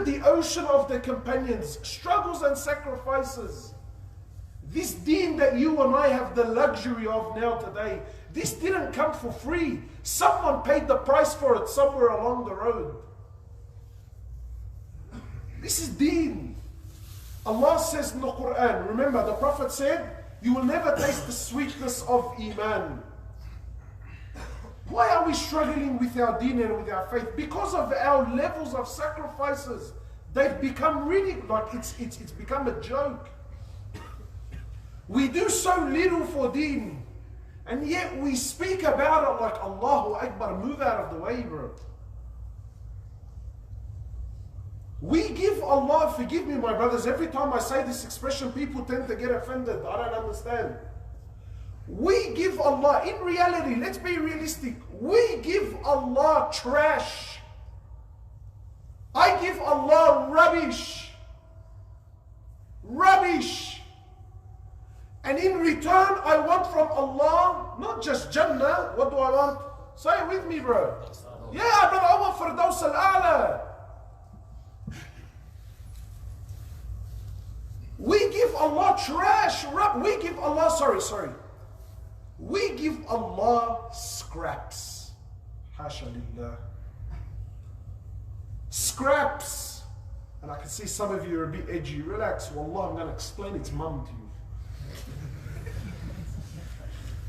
at the ocean of the companions, struggles and sacrifices. This deen that you and I have the luxury of now today, this didn't come for free. Someone paid the price for it somewhere along the road. This is deen. Allah says in the Quran, remember the Prophet said, you will never taste the sweetness of Iman. Why are we struggling with our deen and with our faith? Because of our levels of sacrifices. They've become really, like it's become a joke. We do so little for deen. And yet we speak about it like Allahu Akbar, move out of the way, bro. We give Allah, forgive me my brothers, every time I say this expression people tend to get offended. I don't understand. We give Allah, in reality, let's be realistic, we give Allah trash. I give Allah rubbish. Rubbish. And in return, I want from Allah, not just Jannah, what do I want? Say it with me, bro. Yeah, brother, I want Firdaus al-A'la. We give Allah trash. We give Allah, sorry. We give Allah scraps. Hasha lillah. Scraps. And I can see some of you are a bit edgy. Relax. Wallah, I'm going to explain its mum to you.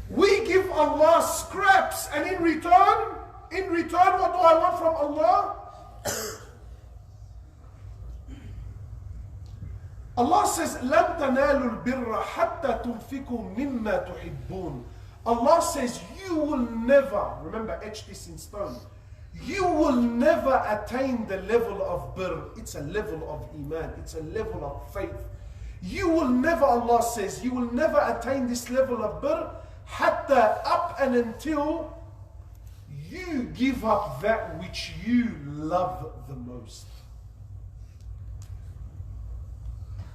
We give Allah scraps, and in return, what do I want from Allah? Allah says, لَن تَنَالُوا الْبِرَّ حَتَّى تُنْفِقُوا مِمَّا تُحِبُّونَ. Allah says, you will never, remember, etch this in stone, you will never attain the level of birr. It's a level of iman. It's a level of faith. You will never, Allah says, you will never attain this level of birr hatta, up and until you give up that which you love the most.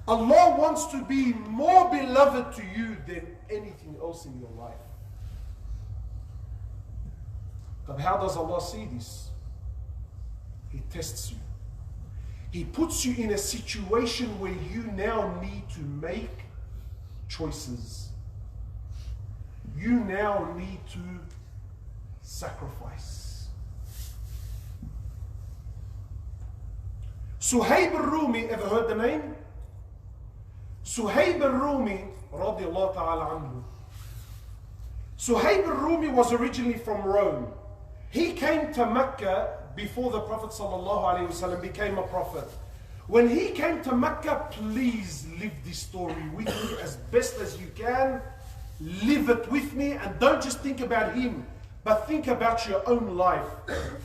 Allah wants to be more beloved to you than anything else in your life. But how does Allah see this? He tests you. He puts you in a situation where you now need to make choices. You now need to sacrifice. Suhayb al-Rumi, ever heard the name? Suhayb al-Rumi, radiyallahu ta'ala anhu. Suhayb al-Rumi was originally from Rome. He came to Mecca before the Prophet ﷺ became a prophet. When he came to Mecca, please live this story with me as best as you can. Live it with me, and don't just think about him, but think about your own life.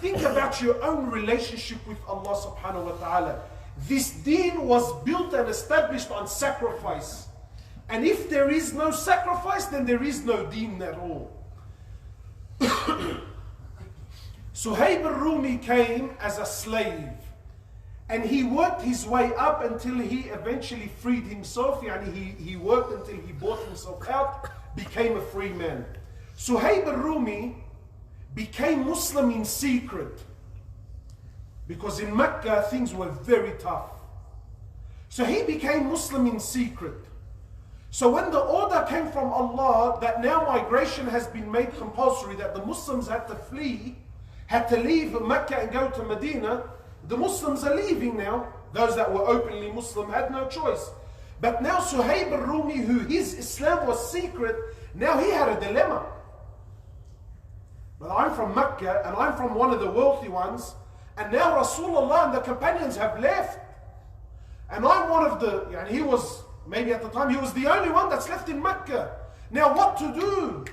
Think about your own relationship with Allah subhanahu wa ta'ala. This deen was built and established on sacrifice. And if there is no sacrifice, then there is no deen at all. Suhayb al-Rumi came as a slave, and he worked his way up until he eventually freed himself. He worked until he bought himself out, became a free man. Suhayb al-Rumi became Muslim in secret, because in Mecca things were very tough. So he became Muslim in secret. So when the order came from Allah that now migration has been made compulsory, that the Muslims had to flee, had to leave Mecca and go to Medina, the Muslims are leaving now. Those that were openly Muslim had no choice. But now Suhayb al-Rumi, who his Islam was secret, now he had a dilemma. But I'm from Mecca and I'm from one of the wealthy ones, and now Rasulullah and the companions have left. And I'm one of the, he was, maybe at the time, he was the only one that's left in Mecca. Now what to do?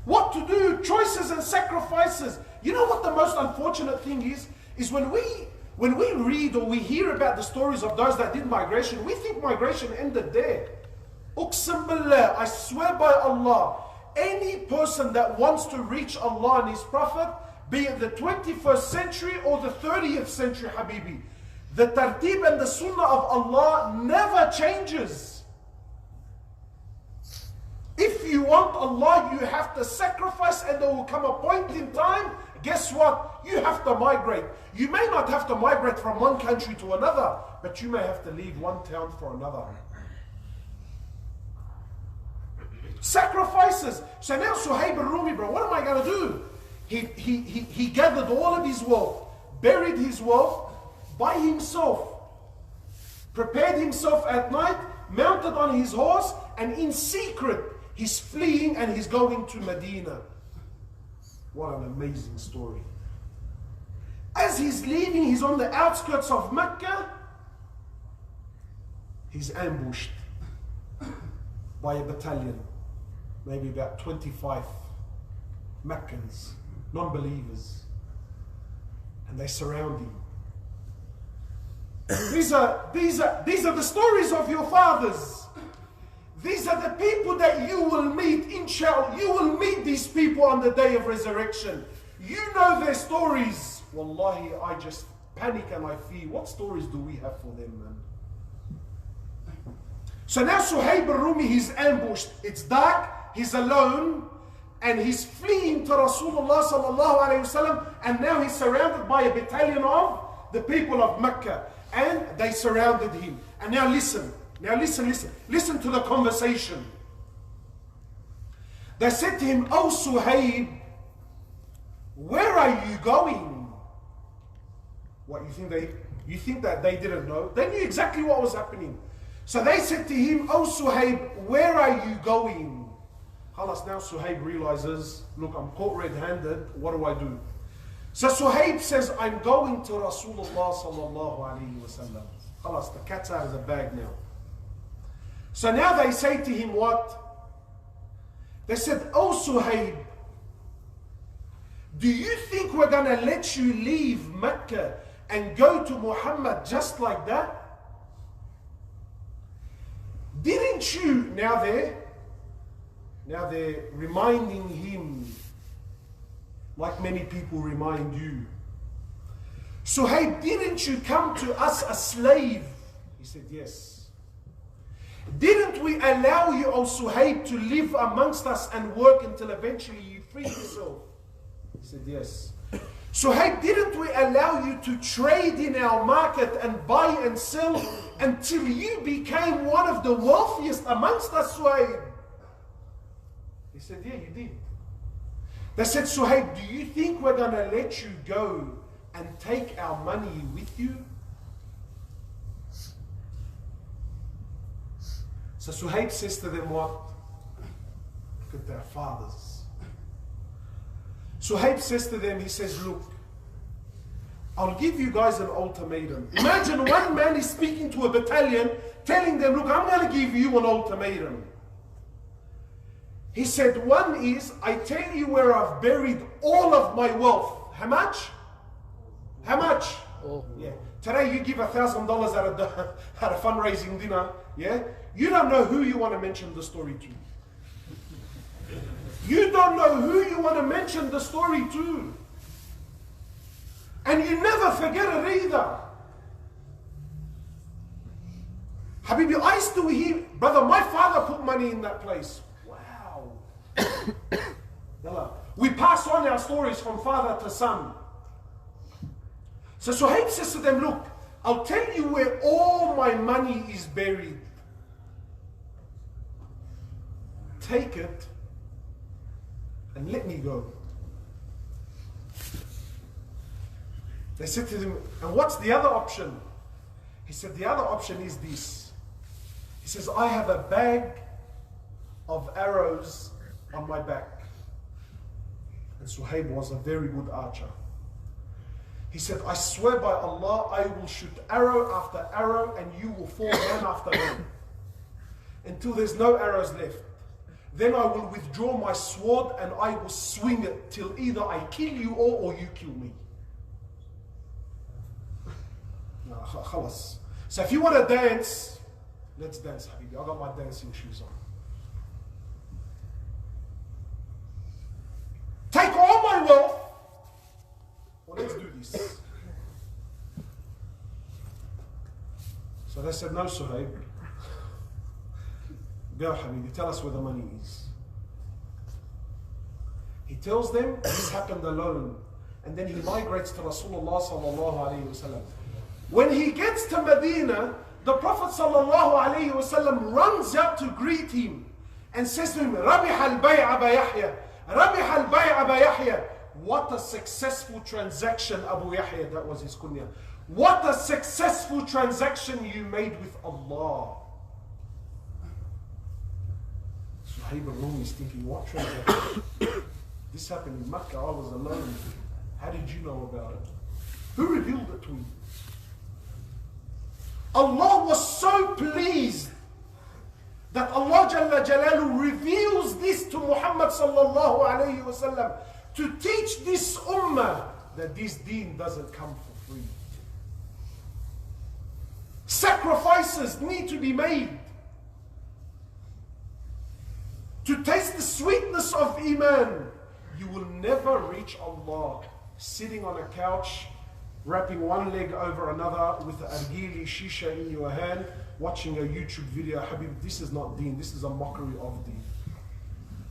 What to do? Choices and sacrifices. You know what the most unfortunate thing is when we read or we hear about the stories of those that did migration, we think migration ended there. Uqsim billah, I swear by Allah, any person that wants to reach Allah and His Prophet, be it the 21st century or the 30th century, Habibi, the tartib and the sunnah of Allah never changes. If you want Allah, you have to sacrifice, and there will come a point in time guess what? You have to migrate. You may not have to migrate from one country to another, but you may have to leave one town for another. Sacrifices. So now Suhayb al-Rumi, bro, what am I going to do? He gathered all of his wealth, buried his wealth by himself, prepared himself at night, mounted on his horse, and in secret, he's fleeing and he's going to Medina. What an amazing story. As he's leaving, he's on the outskirts of Mecca. He's ambushed by a battalion, maybe about 25 Meccans, non-believers, and they surround him. These are the stories of your fathers. These are the people that you will meet, inshallah. You will meet these people on the day of resurrection. You know their stories. Wallahi, I just panic and I fear. What stories do we have for them, man? So now Suhayb al-Rumi, he's ambushed. It's dark, he's alone, and he's fleeing to Rasulullah sallallahu alayhi wasallam, and now he's surrounded by a battalion of the people of Mecca, and they surrounded him. And now listen to the conversation. They said to him, "Oh Suhayb, where are you going?" What, you think that they didn't know? They knew exactly what was happening. So they said to him, "Oh Suhayb, where are you going?" Khalas, now Suhayb realizes, look, I'm caught red-handed, what do I do? So Suhayb says, "I'm going to Rasulullah sallallahu alayhi wasallam." Khalas, the cat's out of the bag now. So now they say to him what? They said, "Oh Suhayb, do you think we're going to let you leave Mecca and go to Mohammed just like that? Didn't you," now they're reminding him like many people remind you. "Suhayb, didn't you come to us a slave?" He said, "Yes." "Didn't we allow you, O Suhayb, to live amongst us and work until eventually you freed yourself?" He said, "Yes." "Suhayb, didn't we allow you to trade in our market and buy and sell until you became one of the wealthiest amongst us, Suhayb?" He said, "Yeah, you did." They said, "Suhayb, do you think we're going to let you go and take our money with you?" So Suhayb says to them what? Look at their fathers. Suhayb says to them, he says, "Look, I'll give you guys an ultimatum." Imagine one man is speaking to a battalion, telling them, "Look, I'm going to give you an ultimatum." He said, "One is, I tell you where I've buried all of my wealth." How much? How much? Oh. Yeah. Today you give $1,000 at a fundraising dinner. Yeah. You don't know who you want to mention the story to. You don't know who you want to mention the story to. And you never forget it either. Habibi, I used to hear, brother, my father put money in that place. Wow. We pass on our stories from father to son. So Suhayb says to them, "Look, I'll tell you where all my money is buried. Take it and let me go." They said to him, "And what's the other option?" He said, "The other option is this." He says, "I have a bag of arrows on my back." And Suhayb was a very good archer. He said, "I swear by Allah, I will shoot arrow after arrow and you will fall man after man until there's no arrows left. Then I will withdraw my sword and I will swing it till either I kill you all or you kill me." Khalas. So if you want to dance, let's dance, Habibi. I got my dancing shoes on. Take all my wealth. Well, let's do this. So they said, "No, Suhayb. Go, Habibi, tell us where the money is." He tells them this happened alone. and then he migrates to Rasulullah sallallahu alayhi wasallam. When he gets to Medina, the Prophet sallallahu alayhi wasallam runs out to greet him and says to him, Rabih al-bay' Aba Yahya, Rabih al-bay' Aba Yahya. What a successful transaction, Abu Yahya, that was his kunya. What a successful transaction you made with Allah. Suhayb al-Rumi is thinking, what transaction? This happened in Makkah, I was alone. How did you know about it? Who revealed it to you? Allah was so pleased that Allah Jalla Jalaluhu reveals this to Muhammad sallallahu alayhi wasallam to teach this ummah that this deen doesn't come for free. Sacrifices need to be made to taste the sweetness of Iman. You will never reach Allah sitting on a couch, wrapping one leg over another with a argili shisha in your hand, watching a YouTube video. Habib, this is not deen, this is a mockery of deen.